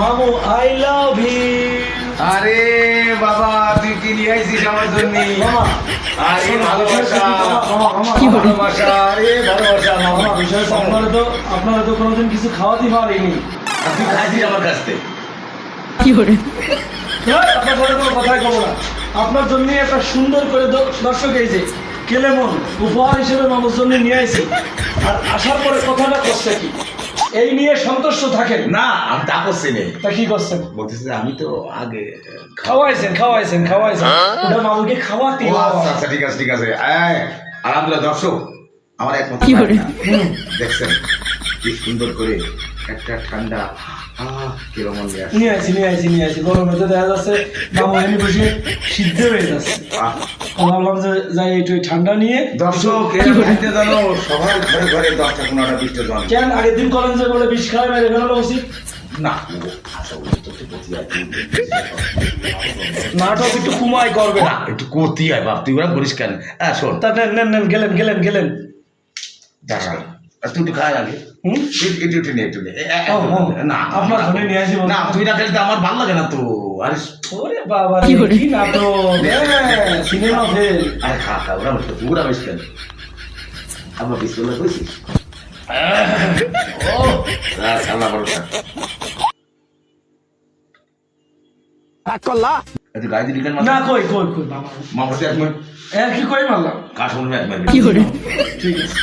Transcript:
মামু I love you. আরে বাবা তুই কি নিয়ে আইছিস আমার জন্য? আরে ভালোবাসা ভালোবাসা আরে ভালোবাসা মামা। বিষয় আপনারা তো কোনোদিন কিছু খাওয়াতে পারেনি। তুই খাইছিস আমার কাছ থেকে? আপনার সাথে কোনো কথাই বলবো না। আপনার জন্য একটা সুন্দর করে দর্শক এই যে কেলেমন উপহার হিসেবে মামুর জন্য নিয়ে আসি। আর আসার পরে কথাটা করছে কি এই নিয়ে সন্তুষ্ট থাকেন না আমি তা করছি নেই। তা কি করছেন? বলতেছি যে আমি তো আগে খাওয়াইছেন ওটা মামুকে খাওয়াতে ও আচ্ছা আচ্ছা ঠিক আছে ঠিক আছে। আলহামদুলিল্লাহ দর্শক আমার একমাত্র দেখছেন কি সুন্দর করে একটা ঠান্ডা কিরকম নিয়ে আসি গরমে তো দেখা যাচ্ছে মামু এমনি বসে সিদ্ধ হয়ে যাচ্ছে। ভাবলাম যে যাই একটু ঠান্ডা নিয়ে। দর্শক খাইতে জানো সবার ঘরে ঘরে 10টা 15টা 20টা জন। কেন আগের দিন করেন যে বলে বিষ খাওয়াই মেরে ফেলানো উচিত না আসলে তো ক্ষতি হয় নাটক একটু কুমাই করবে না একটু ক্ষতি হয় বাপ তুই ওরা বলিস কেন? শোন তা নেন গেলেন দাঁড়া তুই একটু খাওয়া লাগে একটু নে না আপনার ঘরে নিয়ে আসি না তুই না খেলে তো আমার ভালো লাগে না তো। আরে ওরে বাবা কি নাটক সিনেমা ফেল। আরে খা খা ওরা বসে পুরা বেশ কেন আমরা বিসমিল্লাহ কইছি। ও আল্লাহ ভরসা করলা একটু গায়ে দিলি কেন? না কই মামা এক মিনিট কি কই মারলাম কাশ মনে এক মিনিট ঠিক আছে